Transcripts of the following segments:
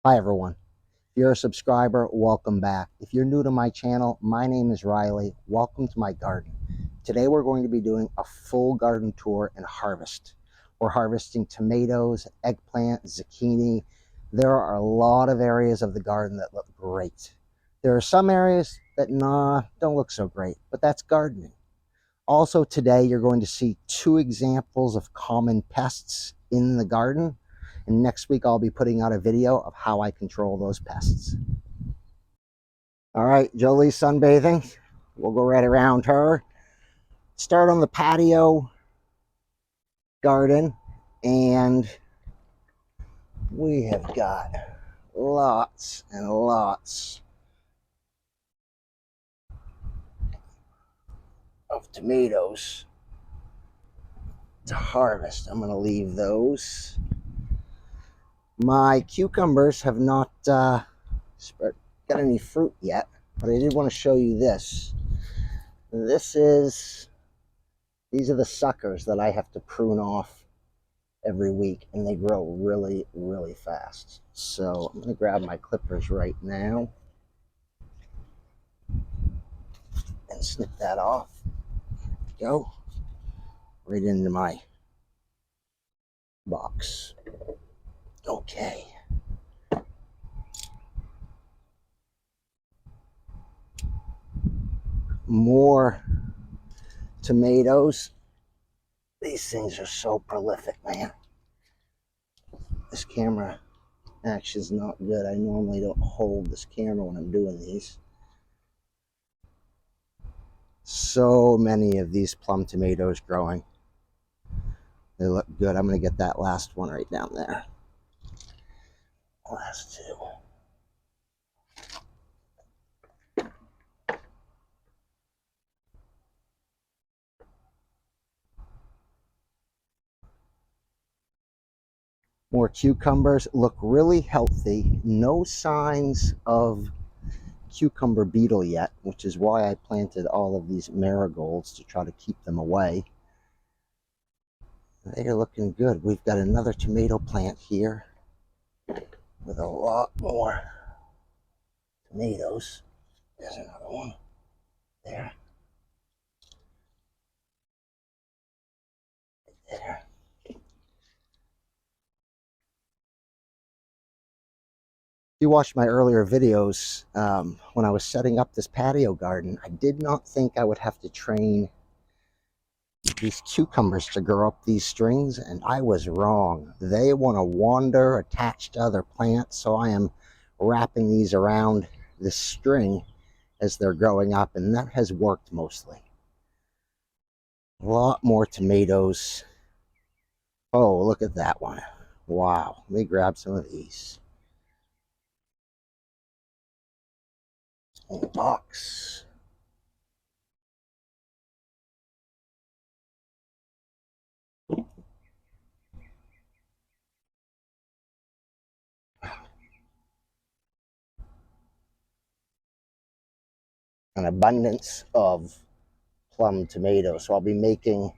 Hi everyone. If you're a subscriber, welcome back. If you're new to my channel, my name is Riley. Welcome to my garden. Today we're going to be doing a full garden tour and harvest. We're harvesting tomatoes, eggplant, zucchini. There are a lot of areas of the garden that look great. There are some areas that don't look so great, but that's gardening. Also today you're going to see two examples of common pests in the garden. And next week, I'll be putting out a video of how I control those pests. All right, Jolie's sunbathing. We'll go right around her. Start on the patio garden. And we have got lots and lots of tomatoes to harvest. I'm going to leave those. My cucumbers have not got any fruit yet, but I did want to show you this. These are the suckers that I have to prune off every week, and they grow really, really fast. So I'm going to grab my clippers right now and snip that off. Go right into my box. Okay. More tomatoes. These things are so prolific, man. This camera actually is not good. I normally don't hold this camera when I'm doing these. So many of these plum tomatoes growing. They look good. I'm going to get that last one right down there. Last two. More cucumbers. Look really healthy. No signs of cucumber beetle yet, which is why I planted all of these marigolds to try to keep them away. They are looking good. We've got another tomato plant here with a lot more tomatoes. There's another one there. There. If you watched my earlier videos, when I was setting up this patio garden, I did not think I would have to train these cucumbers to grow up these strings, and I was wrong. They want to wander attached to other plants, so I am wrapping these around this string as they're growing up, and that has worked mostly. A lot more tomatoes. Oh, look at that one. Wow. Let me grab some of these. In the box. An abundance of plum tomatoes. So I'll be making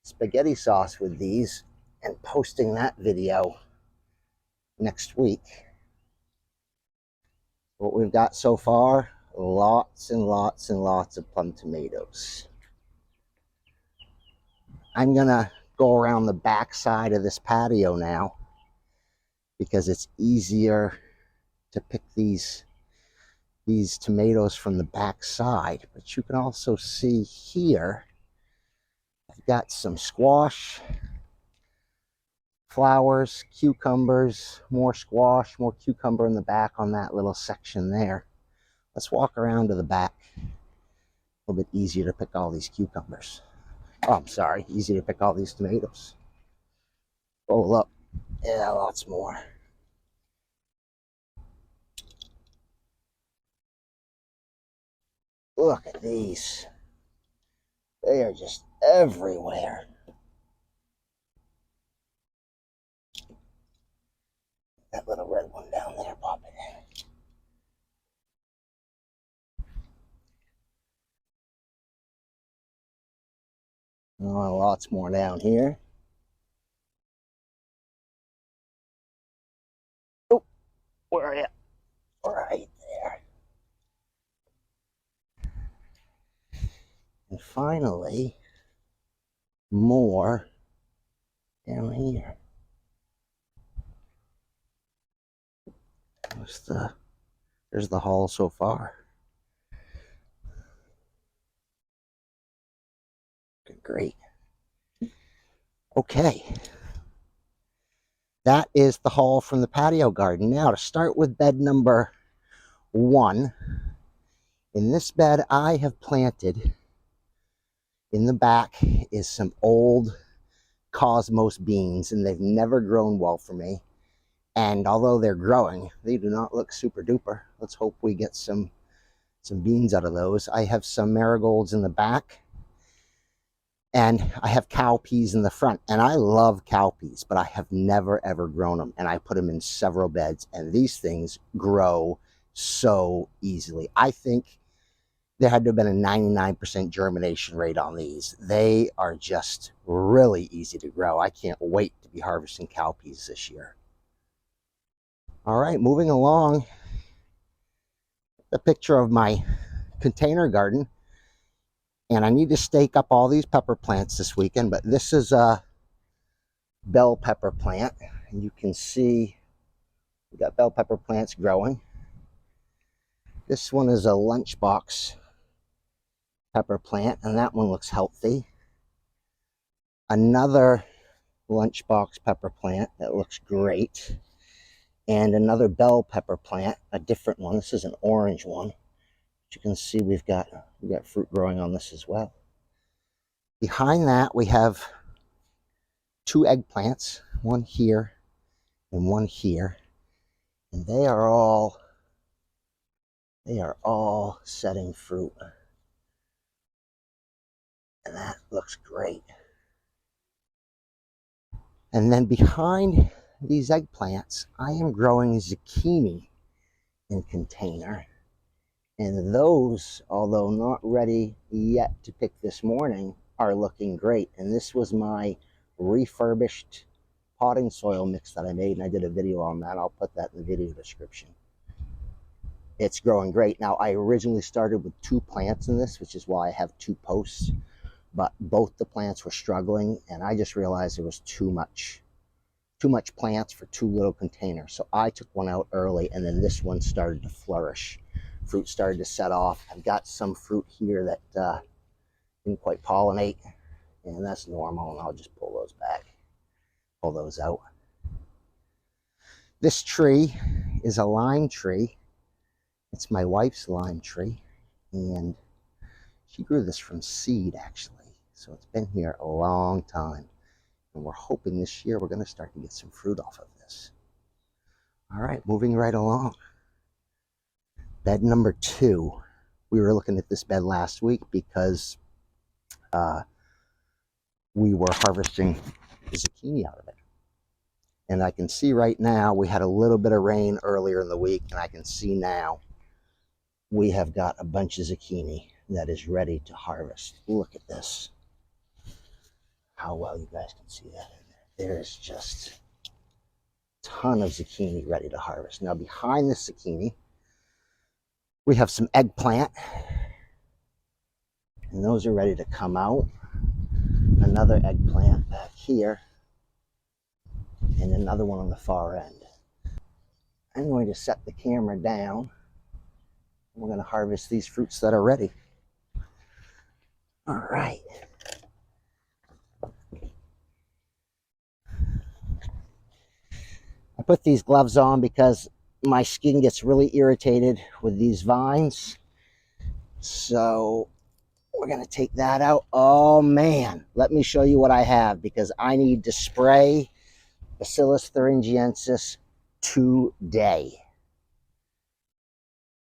spaghetti sauce with these and posting that video next week. What we've got so far, lots and lots and lots of plum tomatoes. I'm gonna go around the back side of this patio now because it's easier to pick these tomatoes from the back side. But you can also see here, I've got some squash, flowers, cucumbers, more squash, more cucumber in the back on that little section there. Let's walk around to the back. A little bit easier to pick all these cucumbers. Oh, I'm sorry, easy to pick all these tomatoes. Roll up. Yeah, lots more. Look at these. They are just everywhere. That little red one down there, pop it in. Oh, lots more down here. Oh, Where are you? Right there. And finally, more down here. There's the haul so far. Great. Okay. That is the haul from the patio garden. Now to start with bed number 1. In this bed I have planted, in the back is some old Cosmos beans, and they've never grown well for me. And although they're growing, they do not look super duper. Let's hope we get some beans out of those. I have some marigolds in the back, and I have cowpeas in the front. And I love cowpeas, but I have never ever grown them. And I put them in several beds, and these things grow so easily. I think there had to have been a 99% germination rate on these. They are just really easy to grow. I can't wait to be harvesting cowpeas this year. All right, moving along, a picture of my container garden. And I need to stake up all these pepper plants this weekend, but this is a bell pepper plant. And you can see we got bell pepper plants growing. This one is a lunchbox pepper plant, and that one looks healthy. Another lunchbox pepper plant that looks great. And another bell pepper plant, a different one. This is an orange one. As you can see, we've got fruit growing on this as well. Behind that, we have 2 eggplants, one here and one here. And they are all setting fruit. And that looks great. And then behind these eggplants, I am growing zucchini in container. And those, although not ready yet to pick this morning, are looking great. And this was my refurbished potting soil mix that I made, and I did a video on that. I'll put that in the video description. It's growing great. Now, I originally started with 2 plants in this, which is why I have 2 posts, but both the plants were struggling, and I just realized there was too much plants for 2 little containers. So I took one out early, and then this one started to flourish. Fruit started to set off. I've got some fruit here that didn't quite pollinate, and that's normal, and I'll just pull those out. This tree is a lime tree. It's my wife's lime tree, and she grew this from seed, actually. So it's been here a long time, and we're hoping this year we're going to start to get some fruit off of this. All right, moving right along. Bed number 2. We were looking at this bed last week because we were harvesting the zucchini out of it. And I can see right now, we had a little bit of rain earlier in the week, and I can see now we have got a bunch of zucchini that is ready to harvest. Look at this. How well you guys can see that in there. There's just a ton of zucchini ready to harvest. Now behind this zucchini, we have some eggplant, and those are ready to come out. Another eggplant back here, and another one on the far end. I'm going to set the camera down. We're going to harvest these fruits that are ready. All right. I put these gloves on because my skin gets really irritated with these vines. So we're going to take that out. Oh man, let me show you what I have, because I need to spray Bacillus thuringiensis today.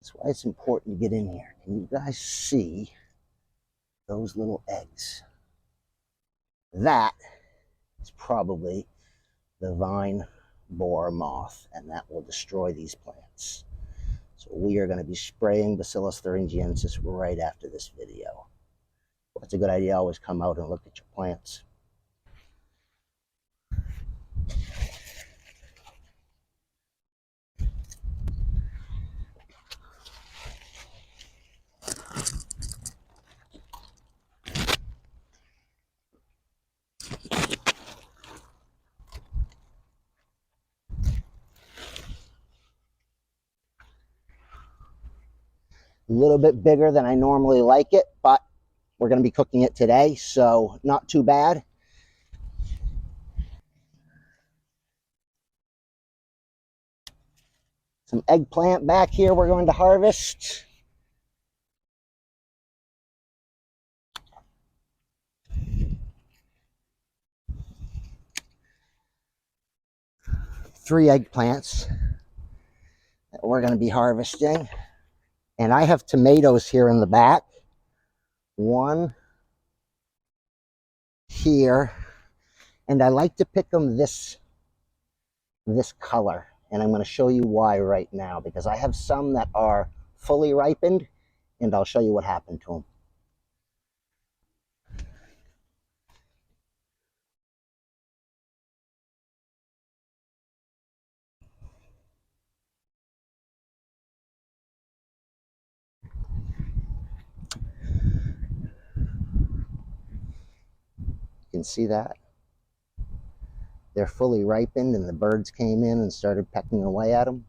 That's why it's important to get in here. Can you guys see those little eggs? That is probably the vine borer moth, and that will destroy these plants. So we are going to be spraying Bacillus thuringiensis right after this video. It's a good idea. Always come out and look at your plants. A little bit bigger than I normally like it, but we're going to be cooking it today, so not too bad. Some eggplant back here we're going to harvest. Three eggplants that we're going to be harvesting. And I have tomatoes here in the back. One here. And I like to pick them this color. And I'm going to show you why right now, because I have some that are fully ripened, and I'll show you what happened to them. You can see that. They're fully ripened, and the birds came in and started pecking away at them.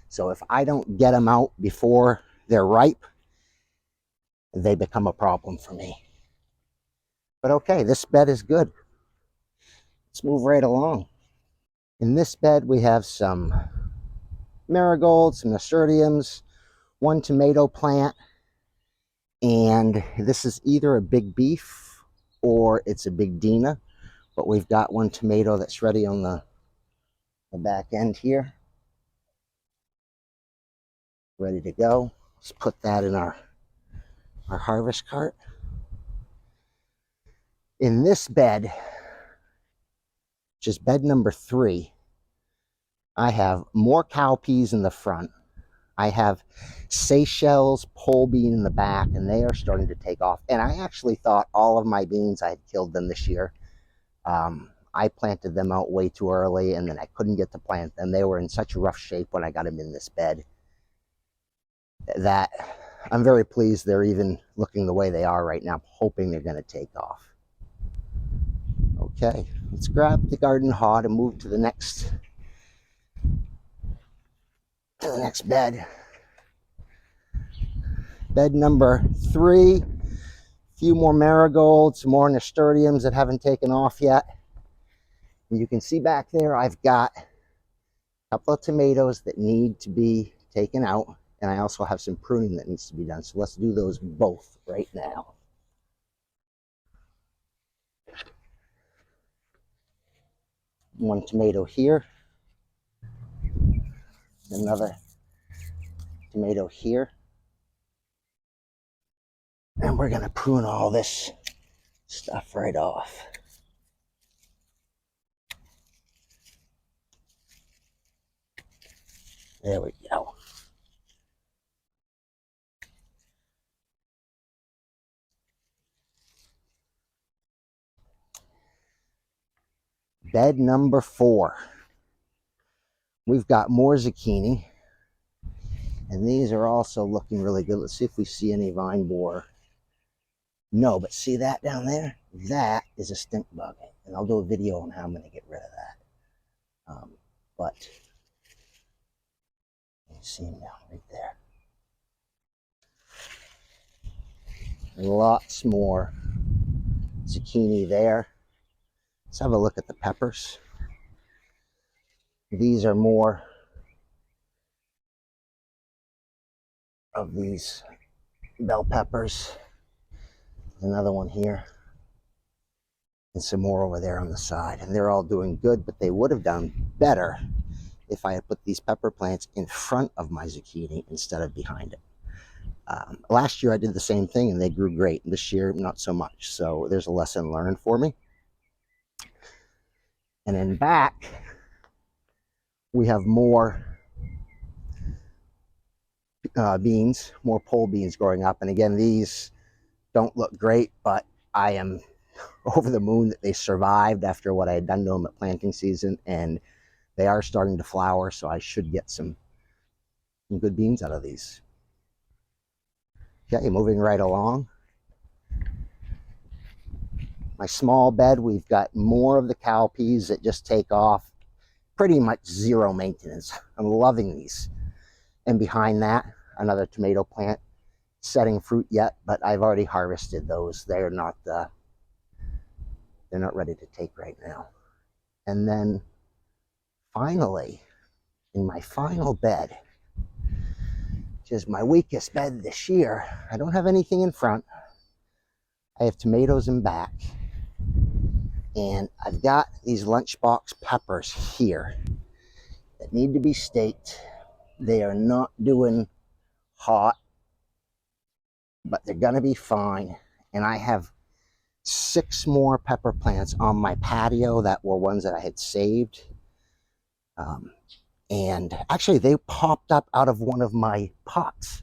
So if I don't get them out before they're ripe, they become a problem for me. But okay, this bed is good. Let's move right along. In this bed, we have some marigolds, some nasturtiums, one tomato plant, and this is either a big beef or it's a big Dina, but we've got one tomato that's ready on the back end here, ready to go. Let's put that in our harvest cart. In this bed, which is bed number 3, I have more cowpeas in the front. I have Seychelles pole bean in the back, and they are starting to take off. And I actually thought all of my beans, I had killed them this year. I planted them out way too early, and then I couldn't get to plant them. They were in such rough shape when I got them in this bed that I'm very pleased they're even looking the way they are right now. I'm hoping they're going to take off. Okay, let's grab the garden hod and move to the next bed. Bed number 3. A few more marigolds, some more nasturtiums that haven't taken off yet. And you can see back there I've got a couple of tomatoes that need to be taken out, and I also have some pruning that needs to be done. So let's do those both right now. One tomato here, another tomato here, and we're going to prune all this stuff right off. There we go. Bed number 4. We've got more zucchini, and these are also looking really good. Let's see if we see any vine borer. No, but see that down there? That is a stink bug, and I'll do a video on how I'm going to get rid of that. But you see him down right there. Lots more zucchini there. Let's have a look at the peppers. These are more of these bell peppers. Another one here, and some more over there on the side. And they're all doing good, but they would have done better if I had put these pepper plants in front of my zucchini instead of behind it. Last year I did the same thing and they grew great. This year, not so much. So there's a lesson learned for me. And in back, we have more beans, more pole beans growing up. And again, these don't look great, but I am over the moon that they survived after what I had done to them at planting season, and they are starting to flower, so I should get some good beans out of these. Okay, moving right along. My small bed, we've got more of the cowpeas that just take off. Pretty much zero maintenance. I'm loving these. And behind that, another tomato plant. setting fruit yet, but I've already harvested those. They're not ready to take right now. And then finally, in my final bed, which is my weakest bed this year, I don't have anything in front. I have tomatoes in back, and I've got these lunchbox peppers here that need to be staked. They are not doing hot, but they're gonna be fine. And I have 6 more pepper plants on my patio that were ones that I had saved. And actually they popped up out of one of my pots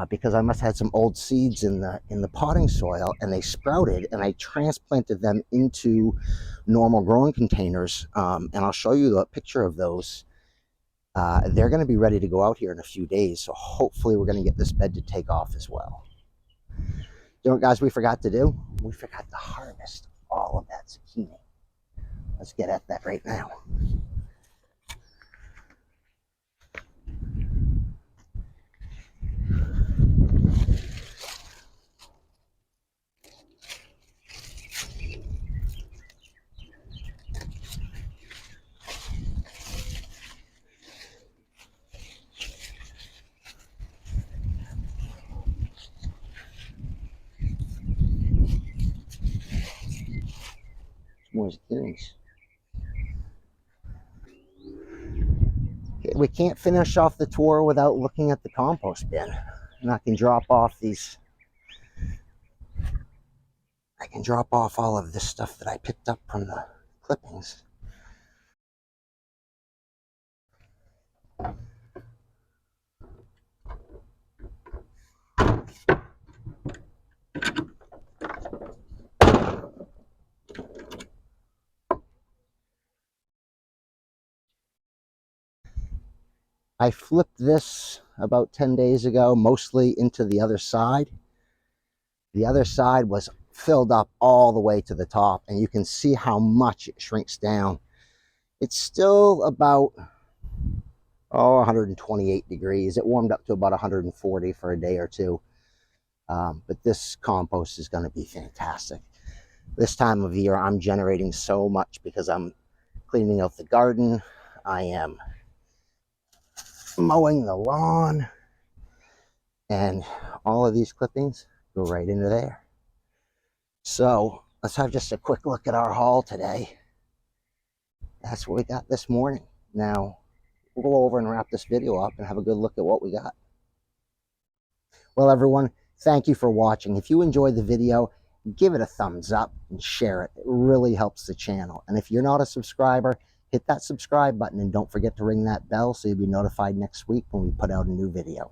because I must have had some old seeds in the potting soil, and they sprouted, and I transplanted them into normal growing containers. And I'll show you a picture of those. They're going to be ready to go out here in a few days, so hopefully we're going to get this bed to take off as well. You know what, guys, we forgot to do? We forgot to harvest all of that zucchini. Let's get at that right now. More zucchinis. We can't finish off the tour without looking at the compost bin. And I can drop off all of this stuff that I picked up from the clippings. I flipped this about 10 days ago, mostly into the other side. The other side was filled up all the way to the top, and you can see how much it shrinks down. It's still about 128 degrees. It warmed up to about 140 for a day or two. But this compost is going to be fantastic. This time of year, I'm generating so much because I'm cleaning out the garden. I am mowing the lawn, and all of these clippings go right into there. So let's have just a quick look at our haul today. That's what we got this morning. Now we'll go over and wrap this video up and have a good look at what we got. Well, everyone, thank you for watching. If you enjoyed the video, give it a thumbs up and share it. It really helps the channel. And if you're not a subscriber, hit that subscribe button, and don't forget to ring that bell so you'll be notified next week when we put out a new video.